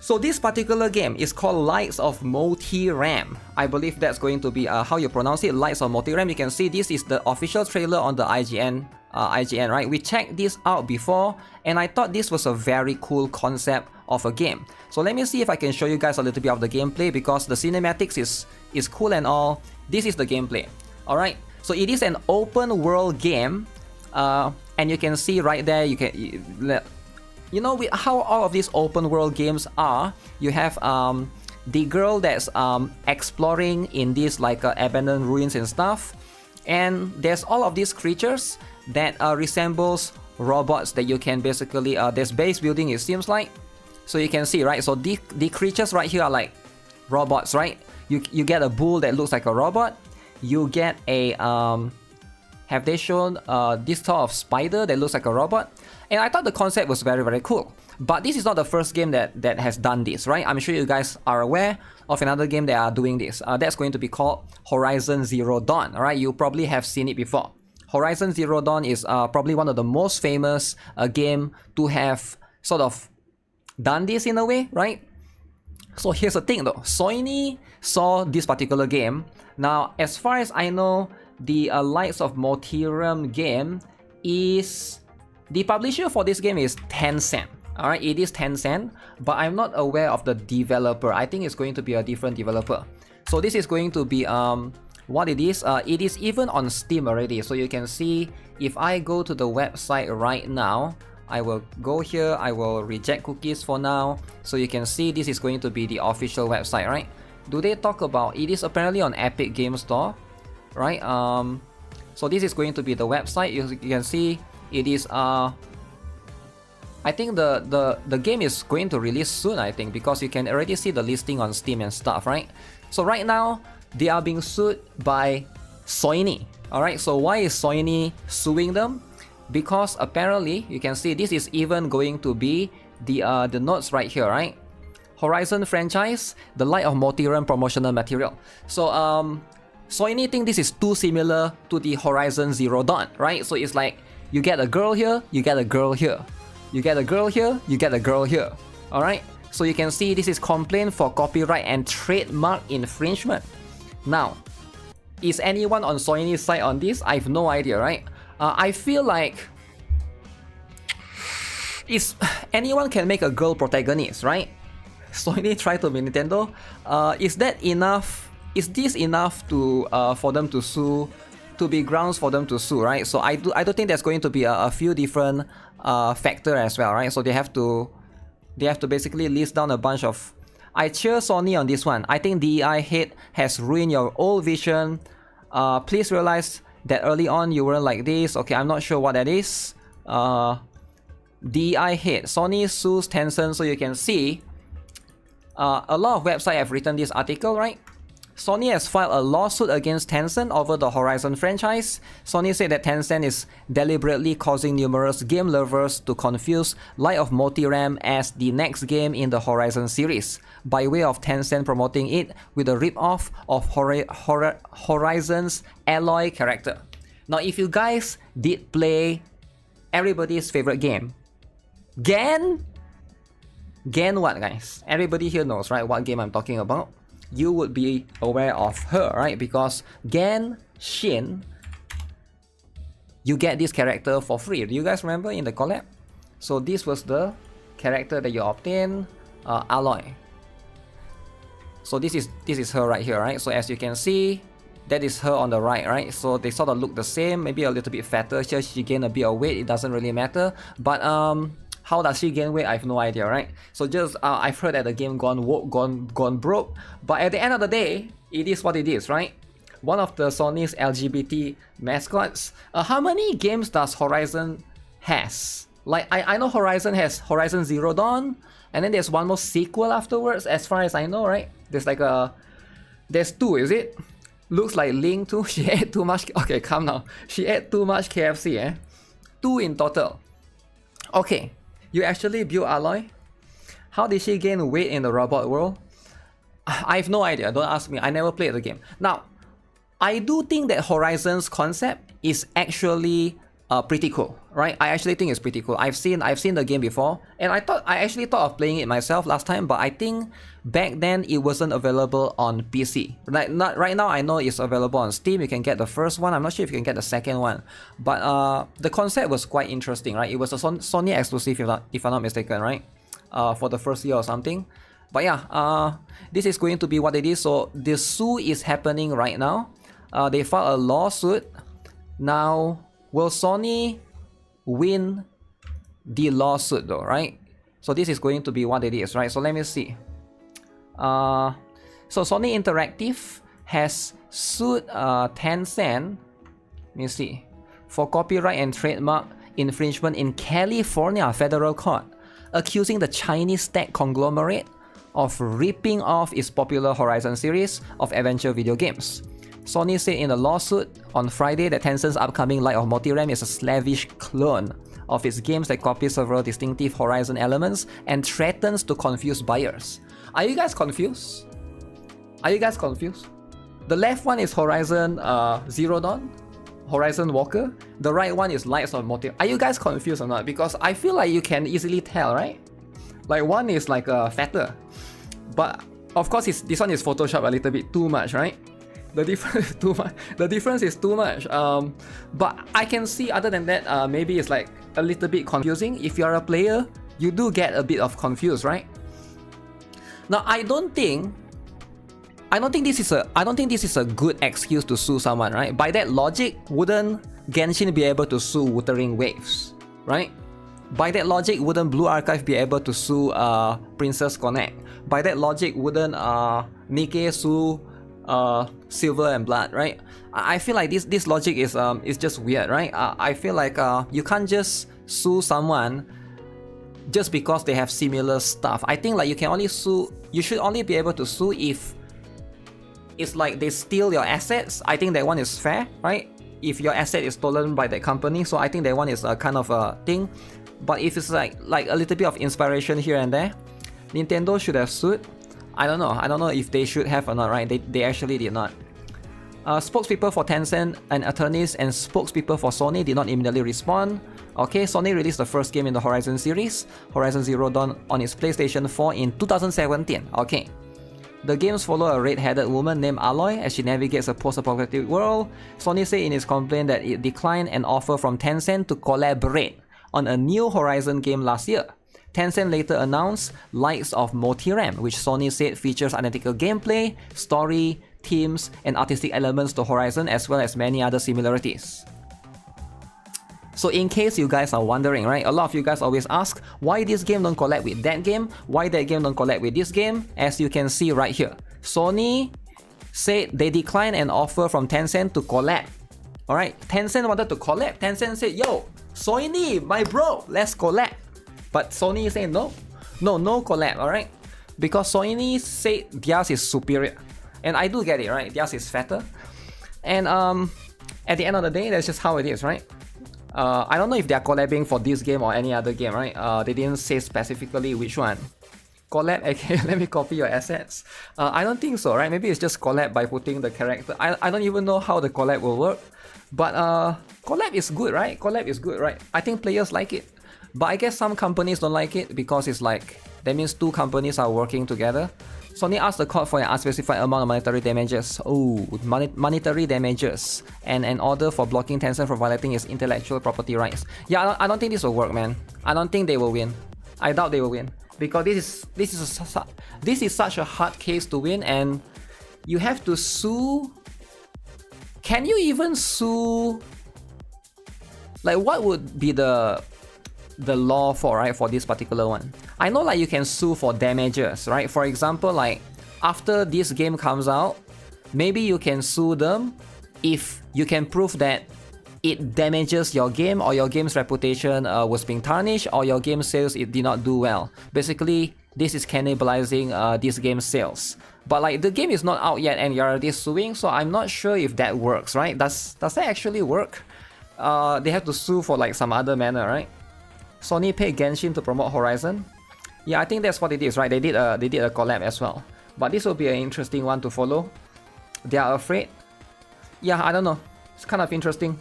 So this particular game is called Lights of Motiram. I believe that's going to be how you pronounce it, Lights of Motiram. You can see this is the official trailer on the IGN, right? We checked this out before, and I thought this was a very cool concept of a game. So let me see if I can show you guys a little bit of the gameplay, because the cinematics is cool and all. This is the gameplay. Alright, so it is an open world game, and you can see right there, you know how all of these open world games are. You have the girl that's exploring in these like abandoned ruins and stuff, and there's all of these creatures that resembles robots that you can basically there's base building, it seems like. So you can see, right? So the creatures right here are like robots, right? You get a bull that looks like a robot. You get a have they shown this sort of spider that looks like a robot? And I thought the concept was very, very cool. But this is not the first game that has done this, right? I'm sure you guys are aware of another game that are doing this. That's going to be called Horizon Zero Dawn, alright? You probably have seen it before. Horizon Zero Dawn is probably one of the most famous game to have sort of done this in a way, right? So here's the thing though, Sony saw this particular game. Now, as far as I know, the Lights of Motiram game is... The publisher for this game is Tencent. Alright, it is Tencent, but I'm not aware of the developer. I think it's going to be a different developer. So this is going to be what it is. It is even on Steam already. So you can see, if I go to the website right now, I will go here, I will reject cookies for now. So you can see this is going to be the official website, right? Do they talk about... It is apparently on Epic Game Store, right? So this is going to be the website. You can see it is I think the game is going to release soon, I think, because you can already see the listing on Steam and stuff, right? So right now they are being sued by Sony. Alright, so why is Sony suing them? Because apparently you can see this is even going to be the notes right here, right? Horizon franchise, the Light of Motiram promotional material. So Sony think this is too similar to the Horizon Zero Dawn, right? So it's like you get a girl here, you get a girl here. You get a girl here, you get a girl here. Alright? So you can see this is complaint for copyright and trademark infringement. Now, is anyone on Sony's side on this? I have no idea, right? I feel like anyone can make a girl protagonist, right? Sony tried to be Nintendo. Is that enough? Is this enough to for them to sue? To be grounds for them to sue, right? So I do think there's going to be a few different factors as well, right? So they have to basically list down a bunch of... I cheer Sony on this one. I think DEI hate has ruined your old vision. Please realize that early on you weren't like this. Okay, I'm not sure what that is. DEI hate. Sony sues Tencent, so you can see a lot of websites have written this article, right? Sony has filed a lawsuit against Tencent over the Horizon franchise. Sony said that Tencent is deliberately causing numerous game lovers to confuse Light of Motiram as the next game in the Horizon series, by way of Tencent promoting it with a rip-off of Horizon's Aloy character. Now, if you guys did play everybody's favorite game, Gen what, guys? Everybody here knows, right, what game I'm talking about. You would be aware of her, right? Because Gen Shin, you get this character for free. Do you guys remember in the collab? So this was the character that you obtain, Aloy. So this is her right here, right? So as you can see, that is her on the right, right? So they sort of look the same, maybe a little bit fatter. Here she gained a bit of weight. It doesn't really matter, but how does she gain weight? I have no idea, right? So just I've heard that the game gone broke, but at the end of the day, it is what it is, right? One of the Sony's LGBT mascots. How many games does Horizon has? Like I know Horizon has Horizon Zero Dawn, and then there's one more sequel afterwards, as far as I know, right? There's two, is it? Looks like Link too. She ate too much. Okay, calm now. She ate too much KFC, eh? 2 in total. Okay. You actually built Aloy? How did she gain weight in the robot world? I have no idea, don't ask me, I never played the game. Now, I do think that Horizon's concept is actually pretty cool, right? I actually think it's pretty cool. I've seen the game before, and I actually thought of playing it myself last time, but I think back then it wasn't available on PC. Right now I know it's available on Steam. You can get the first one. I'm not sure if you can get the second one, but the concept was quite interesting, right? It was a Sony exclusive, if I'm not mistaken, right? For the first year or something. But yeah, this is going to be what it is. So the sue is happening right now. They filed a lawsuit. Now, will Sony win the lawsuit though, right? So this is going to be what it is, right? So let me see. So Sony Interactive has sued Tencent, let me see, for copyright and trademark infringement in California federal court, accusing the Chinese tech conglomerate of ripping off its popular Horizon series of adventure video games. Sony said in a lawsuit on Friday that Tencent's upcoming Light of Motiram is a slavish clone of its games that copy several distinctive Horizon elements and threatens to confuse buyers. Are you guys confused? Are you guys confused? The left one is Horizon Zero Dawn, Horizon Walker. The right one is Lights of Motiram. Are you guys confused or not? Because I feel like you can easily tell, right? Like one is like fatter, but of course this one is photoshopped a little bit too much, right? The difference is too much. The difference is too much. But I can see other than that, maybe it's like a little bit confusing. If you're a player, you do get a bit of confused, right? Now I don't think this is a good excuse to sue someone, right? By that logic, wouldn't Genshin be able to sue Wuthering Waves, right? By that logic, wouldn't Blue Archive be able to sue Princess Connect? By that logic, wouldn't Nikke sue Silver and Blood, right? I feel like this logic is just weird, right? I feel like you can't just sue someone just because they have similar stuff. I think like you should only be able to sue if it's like they steal your assets. I think that one is fair, right? If your asset is stolen by that company, so I think that one is a kind of a thing. But if it's like a little bit of inspiration here and there, Nintendo should have sued. I don't know if they should have or not, right? They actually did not. Spokespeople for Tencent and attorneys and spokespeople for Sony did not immediately respond. Okay, Sony released the first game in the Horizon series, Horizon Zero Dawn, on its PlayStation 4 in 2017. Okay. The games follow a red-headed woman named Aloy as she navigates a post-apocalyptic world. Sony said in its complaint that it declined an offer from Tencent to collaborate on a new Horizon game last year. Tencent later announced Lights of Motiram, which Sony said features identical gameplay, story, themes, and artistic elements to Horizon, as well as many other similarities. So in case you guys are wondering, right, a lot of you guys always ask why this game don't collab with that game, why that game don't collab with this game. As you can see right here, Sony said they declined an offer from Tencent to collab. Alright, Tencent wanted to collab. Tencent said, yo, Sony, my bro, let's collab. But Sony is saying no collab, alright? Because Sony said theirs is superior. And I do get it, right? Theirs is fatter. And at the end of the day, that's just how it is, right? I don't know if they're collabing for this game or any other game, right? They didn't say specifically which one. Collab, okay, let me copy your assets. I don't think so, right? Maybe it's just collab by putting the character. I don't even know how the collab will work. But collab is good, right? Collab is good, right? I think players like it. But I guess some companies don't like it because it's like, that means two companies are working together. Sony asked the court for an unspecified amount of monetary damages. Oh, monetary damages. And an order for blocking Tencent from violating its intellectual property rights. Yeah, I don't think this will work, man. I don't think they will win. I doubt they will win. Because this is such a hard case to win, and you have to sue. Can you even sue? Like, what would be the law for, right, for this particular one? I know like you can sue for damages, right? For example, like after this game comes out, maybe you can sue them if you can prove that it damages your game, or your game's reputation was being tarnished, or your game sales it did not do well. Basically, this is cannibalizing this game's sales. But like the game is not out yet and you're already suing, so I'm not sure if that works, right? Does that actually work? They have to sue for like some other manner, right? Sony paid Genshin to promote Horizon. Yeah, I think that's what it is, right? They did a collab as well. But this will be an interesting one to follow. They are afraid. Yeah, I don't know. It's kind of interesting.